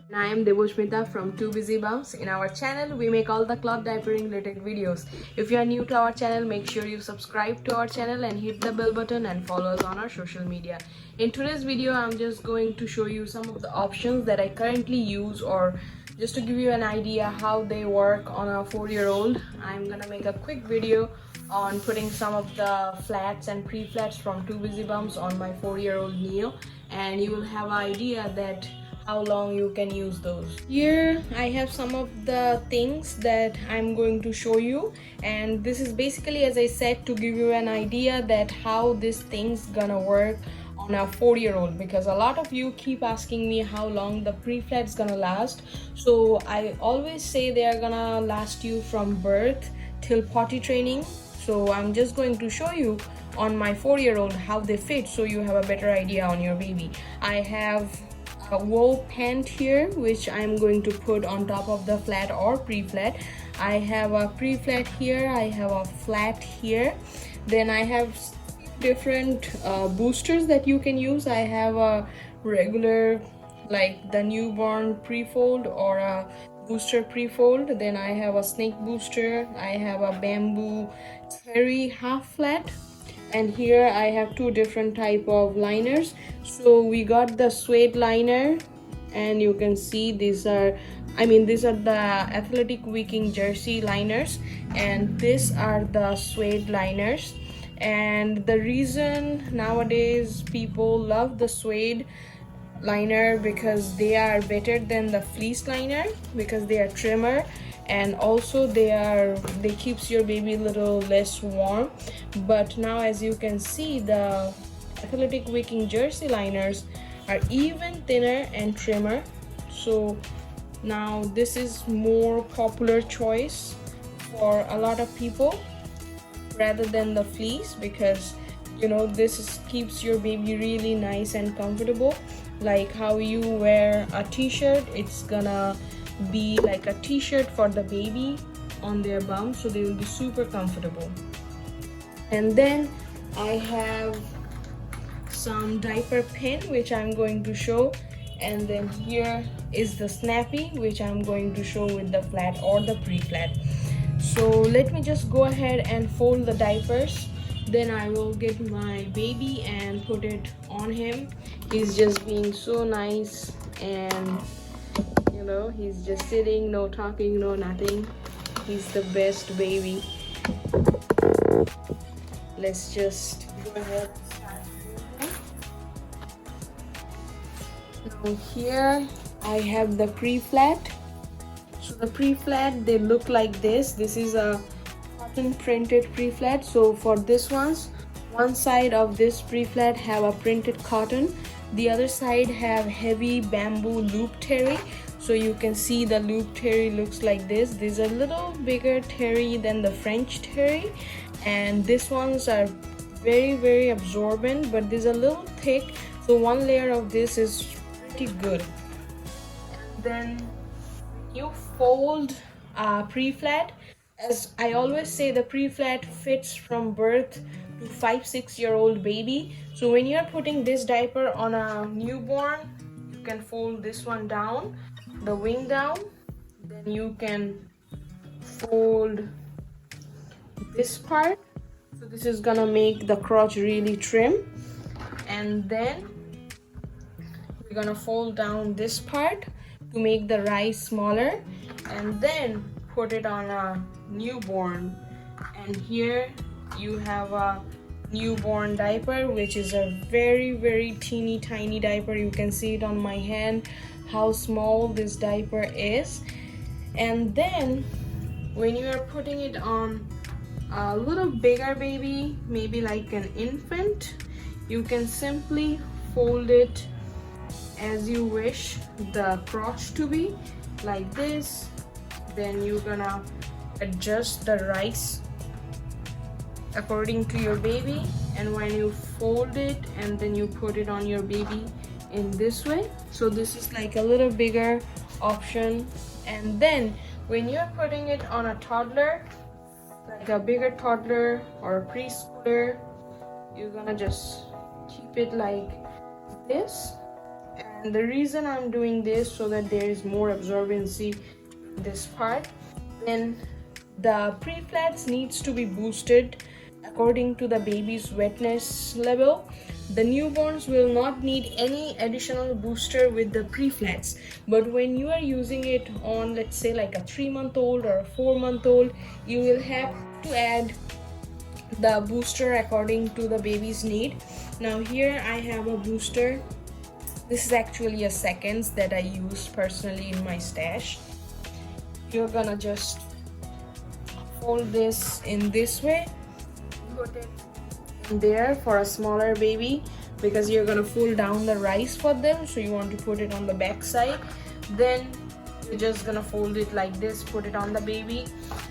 And I am Devoshmita from 2 Busy Bums. In our channel, we make all the cloth diapering related videos. If you are new to our channel, make sure you subscribe to our channel and hit the bell button and follow us on our social media. In today's video, I'm just going to show you some of the options that I currently use, or just to give you an idea how they work on a 4-year-old. I'm gonna make a quick video on putting some of the flats and pre-flats from 2 Busy Bums on my 4-year-old Neel, and you will have an idea that how long you can use those. Here I have some of the things that I'm going to show you, and this is basically, as I said, to give you an idea that how this thing's gonna work on a 4-year-old, because a lot of you keep asking me how long the pre-flat's gonna last. So I always say they are gonna last you from birth till potty training. So I'm just going to show you on my 4-year-old how they fit, so you have a better idea on your baby. I have a wool pant here, which I'm going to put on top of the flat or pre-flat. I have a pre-flat here, I have a flat here, then I have different boosters that you can use. I have a regular, like the newborn pre-fold or a booster pre-fold, then I have a snake booster, I have a bamboo terry half flat, and here I have two different type of liners. So we got the suede liner, and you can see these are the athletic wicking jersey liners, and these are the suede liners. And the reason nowadays people love the suede liner, because they are better than the fleece liner, because they are trimmer, and also they keeps your baby a little less warm. But now, as you can see, the athletic wicking jersey liners are even thinner and trimmer. So now this is more popular choice for a lot of people rather than the fleece, because this keeps your baby really nice and comfortable. Like how you wear a t-shirt, it's gonna be like a t-shirt for the baby on their bum, so they will be super comfortable. And then I have some diaper pin, which I'm going to show, and then here is the snappy, which I'm going to show with the flat or the pre-flat. So let me just go ahead and fold the diapers, then I will get my baby and put it on him. He's just being so nice, and he's just sitting, no talking, no nothing. He's the best baby. Let's just go ahead and start moving. Now here I have the pre-flat. So the pre-flat, they look like this. This is a cotton printed pre-flat. So for this one side of this pre-flat have a printed cotton, the other side have heavy bamboo loop terry. So you can see the loop terry looks like this. These are a little bigger terry than the French terry, and these ones are very absorbent, but these are a little thick, so one layer of this is pretty good. And then you fold pre-flat. As I always say, the pre-flat fits from birth to 5-6-year-old baby. So when you're putting this diaper on a newborn, you can fold this one down, the wing down, then you can fold this part. So this is gonna make the crotch really trim, and then we're gonna fold down this part to make the rise smaller, and then put it on a newborn. And here you have a newborn diaper, which is a very teeny tiny diaper. You can see it on my hand how small this diaper is. And then when you are putting it on a little bigger baby, maybe like an infant, you can simply fold it as you wish the crotch to be, like this. Then you're gonna adjust the rise according to your baby, and when you fold it and then you put it on your baby in this way. So this is like a little bigger option. And then when you're putting it on a toddler, like a bigger toddler or a preschooler, you're gonna just keep it like this, And the reason I'm doing this so that there is more absorbency in this part. Then the preflats needs to be boosted according to the baby's wetness level. The newborns will not need any additional booster with the preflats, but when you are using it on, let's say, like a 3-month-old or a 4-month-old, you will have to add the booster according to the baby's need. Now here I have a booster. This is actually a seconds that I use personally in my stash. You're gonna just fold this in this way, put it in there for a smaller baby, because you're gonna fold down the rice for them, so you want to put it on the back side. Then you're just gonna fold it like this, put it on the baby.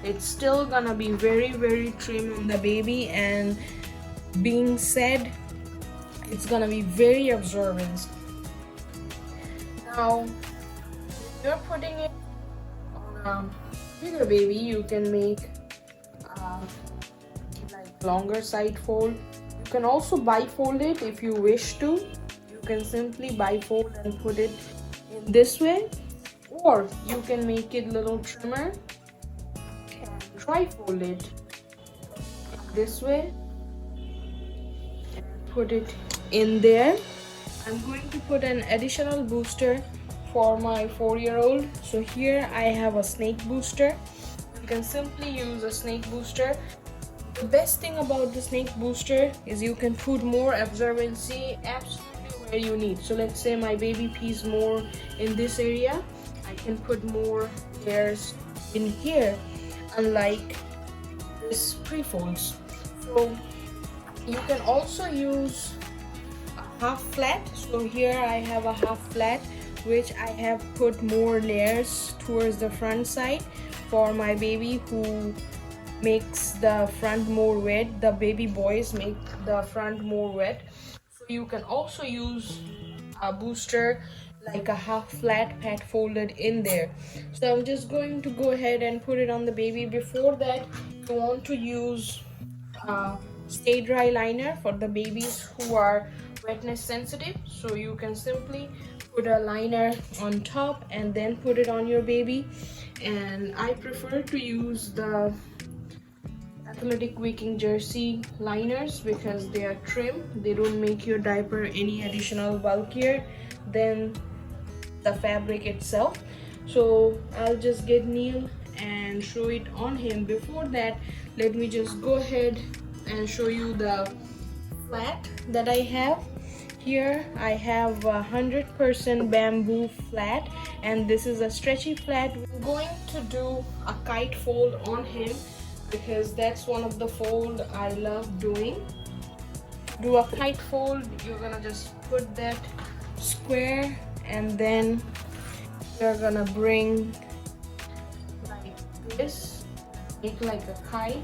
It's still gonna be very, very trim on the baby, and being said, it's gonna be very absorbent. Now if you're putting it on a bigger baby, you can make like longer side fold. You can also bifold it if you wish to. You can simply bifold and put it in this way, or you can make it little trimmer and trifold it this way and put it in there. I'm going to put an additional booster for my 4-year-old. So here I have a snake booster. You can simply use a snake booster. The best thing about the snake booster is you can put more absorbency absolutely where you need. So let's say my baby pees more in this area, I can put more layers in here, unlike this pre-folds. So you can also use a half flat. So here I have a half flat, which I have put more layers towards the front side for my baby who makes the front more wet. The baby boys make the front more wet. So you can also use a booster like a half flat pad folded in there. So I'm just going to go ahead and put it on the baby. Before that, you want to use stay dry liner for the babies who are wetness sensitive. So you can simply put a liner on top and then put it on your baby. And I prefer to use the athletic wicking jersey liners because they are trim. They don't make your diaper any additional bulkier than the fabric itself. So I'll just get Neel and show it on him. Before that, let me just go ahead and show you the flat that I have. Here I have 100% bamboo flat, and this is a stretchy flat. We're going to do a kite fold on him because that's one of the fold I love doing. Do a kite fold, you're gonna just put that square and then you're gonna bring like this, make like a kite,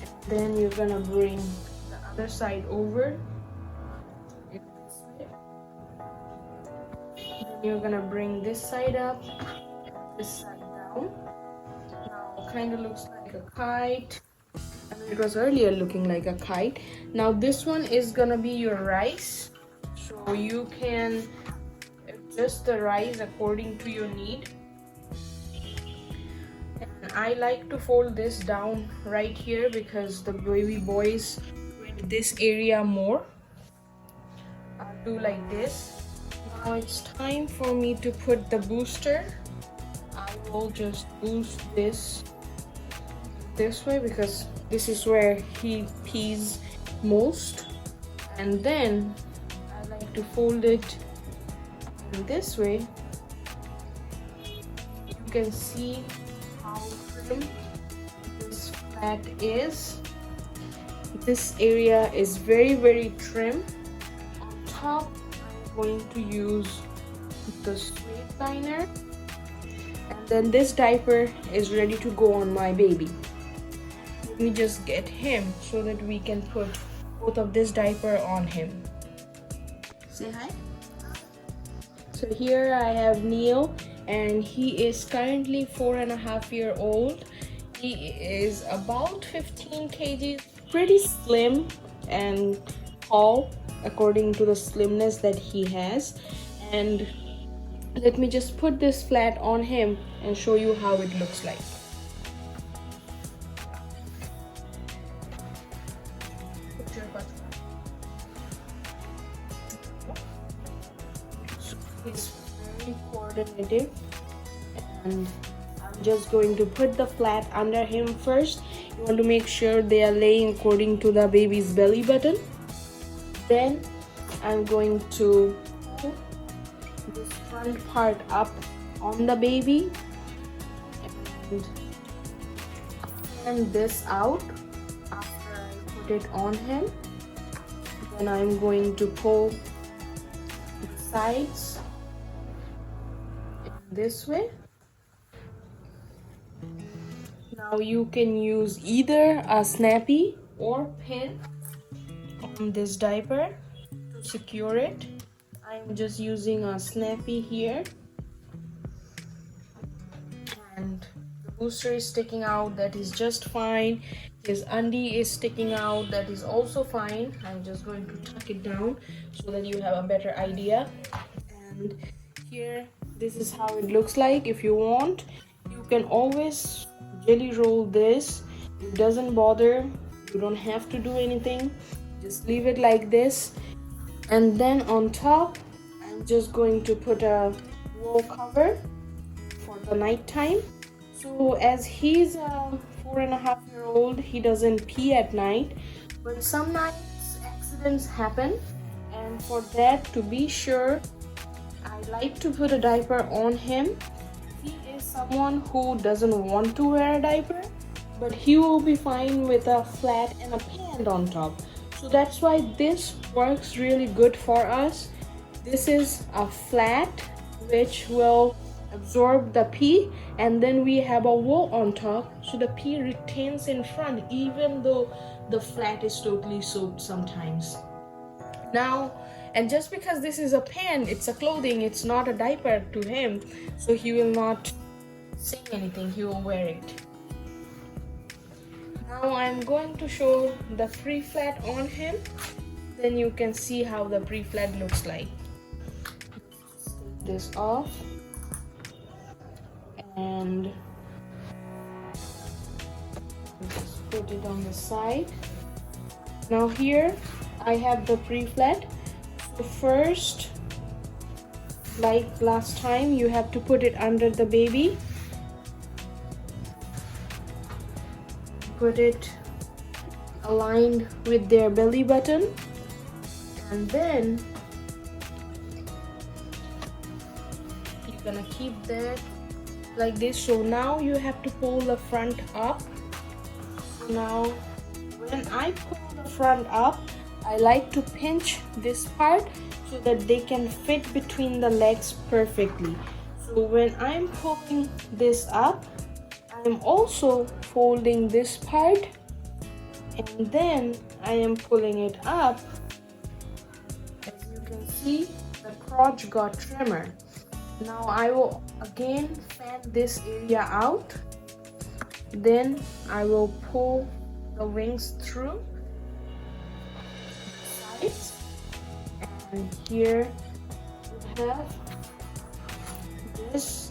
and then you're gonna bring the other side over. You're gonna bring this side up and this side down. Now it kind of looks like a kite. I mean, it was earlier looking like a kite. Now this one is gonna be your rice, so you can adjust the rice according to your need. And I like to fold this down right here because the baby boys with this area more. I'll do like this. Now it's time for me to put the booster. I will just boost this way because this is where he pees most, and then I like to fold it in this way. You can see how trim this flat is. This area is very, very trim. On top, going to use the suede liner, and then this diaper is ready to go on my baby. Let me just get him so that we can put both of this diaper on him. Say hi. So here I have Neel, and he is currently 4.5 years old. He is about 15 kgs, pretty slim and tall according to the slimness that he has, And let me just put this flat on him and show you how it looks like. Put your butt. So it's very coordinated, and I'm just going to put the flat under him first. You want to make sure they are laying according to the baby's belly button. Then I'm going to put this front part up on the baby and fan this out after I put it on him. Then I'm going to pull the sides in this way. Now you can use either a snappy or pin on this diaper to secure it. I'm just using a snappy here, and the booster is sticking out, that is just fine. His undie is sticking out, that is also fine. I'm just going to tuck it down so that you have a better idea. And here, this is how it looks like. If you want, you can always jelly roll this. It doesn't bother, you don't have to do anything, just leave it like this. And then on top, I'm just going to put a wool cover for the night time. So as he's a 4.5-year-old, he doesn't pee at night, but some nights accidents happen, and for that, to be sure, I like to put a diaper on him. He is someone who doesn't want to wear a diaper, but he will be fine with a flat and a pant on top. So that's why this works really good for us. This is a flat which will absorb the pee, and then we have a wool on top, so the pee retains in front even though the flat is totally soaked sometimes. Now, and just because this is a pant, it's a clothing, it's not a diaper to him, so he will not say anything, he will wear it. Now I'm going to show the pre-flat on him, then you can see how the pre-flat looks like. Take this off and just put it on the side. Now here I have the pre-flat. So first, like last time, you have to put it under the baby. Put it aligned with their belly button, and then you're gonna keep that like this. So now you have to pull the front up. Now when I pull the front up, I like to pinch this part so that they can fit between the legs perfectly. So when I'm pulling this up, I'm also folding this part, and then I am pulling it up. As you can see, the crotch got trimmer. Now I will again fan this area out, then I will pull the wings through the sides, and here we have this.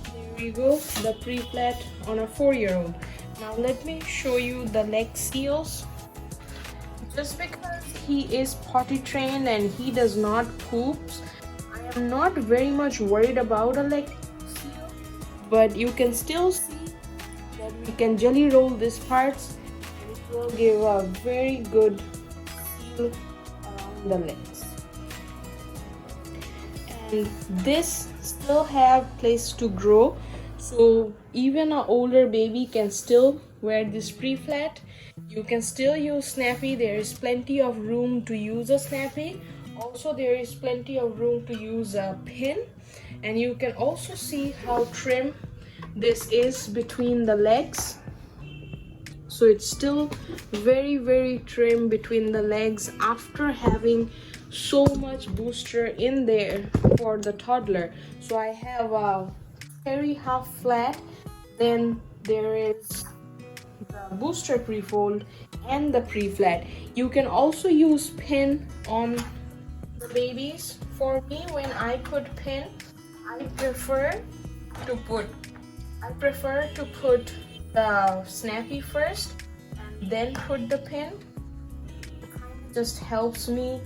There we go, the pre-flat on a 4-year-old. Now let me show you the leg seals. Just because he is potty trained and he does not poops, I am not very much worried about a leg seal, but you can still see that we can jelly roll these parts and it will give a very good seal around the legs. And this still have place to grow, so even an older baby can still wear this pre-flat. You can still use snappy, there is plenty of room to use a snappy. Also there is plenty of room to use a pin, and you can also see how trim this is between the legs. So it's still very trim between the legs after having so much booster in there for the toddler. So I have a very half flat, then there is the booster prefold and the preflat. You can also use pin on the babies. For me, when I put pin, I prefer to put the snappy first and then put the pin. It just helps me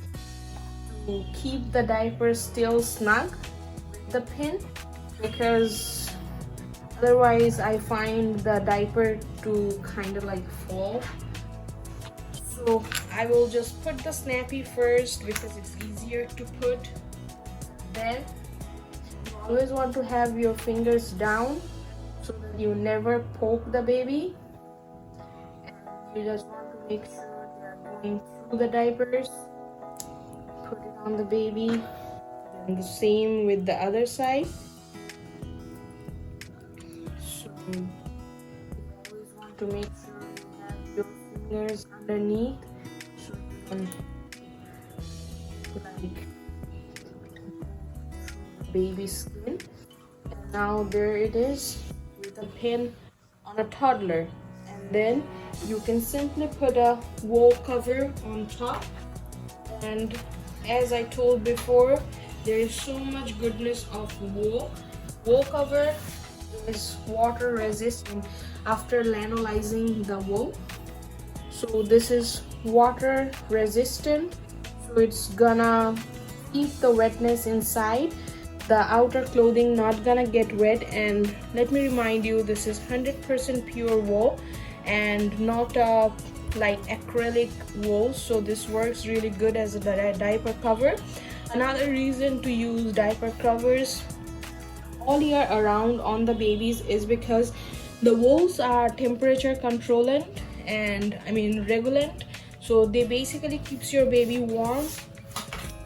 to keep the diaper still snug with the pin, because otherwise I find the diaper to kind of like fall. So I will just put the snappy first because it's easier to put. Then you always want to have your fingers down so that you never poke the baby, and you just want to make sure they're going through the diapers. Put it on the baby, then the same with the other side. So you always want to make sure you have your fingers underneath so you can like baby skin. And now there it is with a pin on a toddler, and then you can simply put a wool cover on top. And as I told before, there is so much goodness of wool. Wool cover is water resistant after lanolizing the wool. So this is water resistant, so it's gonna keep the wetness inside. The outer clothing not gonna get wet. And let me remind you, this is 100% pure wool and not a like acrylic wool, so this works really good as a diaper cover. Another reason to use diaper covers all year around on the babies is because the wools are temperature controlled and regulant, so they basically keeps your baby warm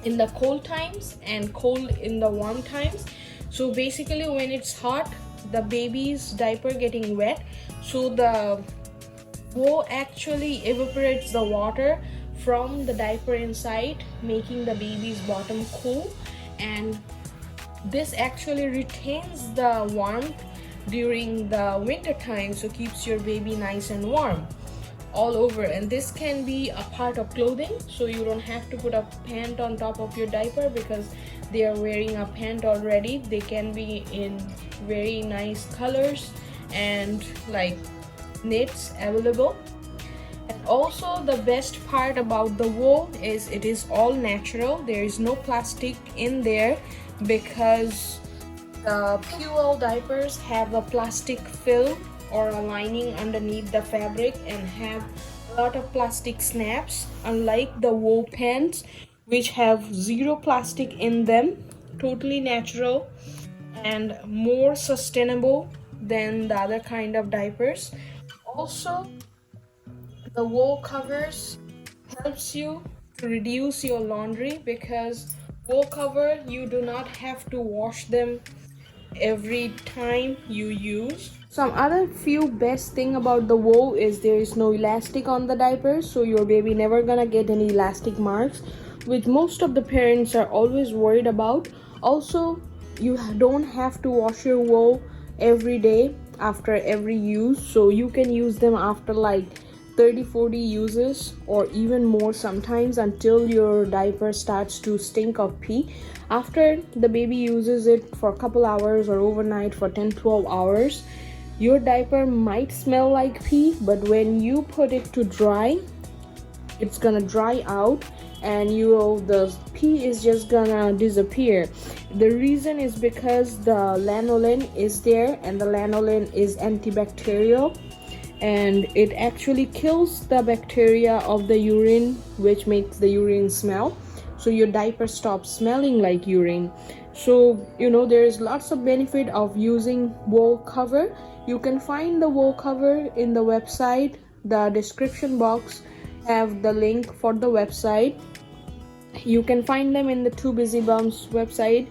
in the cold times and cold in the warm times. So basically when it's hot, the baby's diaper getting wet, so the wool actually evaporates the water from the diaper inside, making the baby's bottom cool, and this actually retains the warmth during the winter time, so keeps your baby nice and warm all over. And this can be a part of clothing, so you don't have to put a pant on top of your diaper because they are wearing a pant already. They can be in very nice colors and like knits available. And also the best part about the wool is it is all natural. There is no plastic in there, because the PUL diapers have a plastic film or a lining underneath the fabric and have a lot of plastic snaps, unlike the wool pants which have zero plastic in them. Totally natural and more sustainable than the other kind of diapers. Also, the wool covers helps you to reduce your laundry, because wool cover you do not have to wash them every time you use. Some other few best thing about the wool is there is no elastic on the diaper, so your baby never gonna get any elastic marks, which most of the parents are always worried about. Also, you don't have to wash your wool every day after every use, so you can use them after like 30-40 uses or even more sometimes, until your diaper starts to stink of pee. After the baby uses it for a couple hours or overnight for 10-12 hours, your diaper might smell like pee, but when you put it to dry, it's gonna dry out and the pee is just gonna disappear. The reason is because the lanolin is there, and the lanolin is antibacterial, and it actually kills the bacteria of the urine, which makes the urine smell, so your diaper stops smelling like urine. So there's lots of benefit of using wool cover. You can find the wool cover in the website. The description box have the link for the website. You can find them in the 2 Busy Bums website.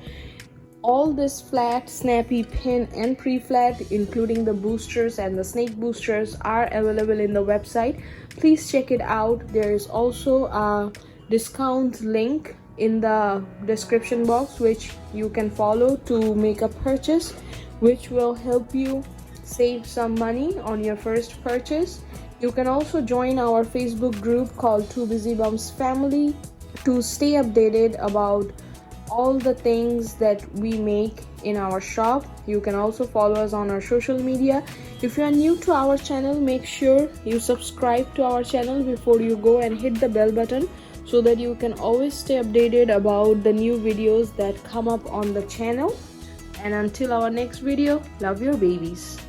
All this flat, snappy, pin and pre-flat, including the boosters and the snake boosters, are available in the website. Please check it out. There is also a discount link in the description box which you can follow to make a purchase, which will help you save some money on your first purchase. You can also join our Facebook group called 2 Busy Bums Family to stay updated about all the things that we make in our shop. You can also follow us on our social media. If you are new to our channel, make sure you subscribe to our channel before you go and hit the bell button so that you can always stay updated about the new videos that come up on the channel. And until our next video, love your babies.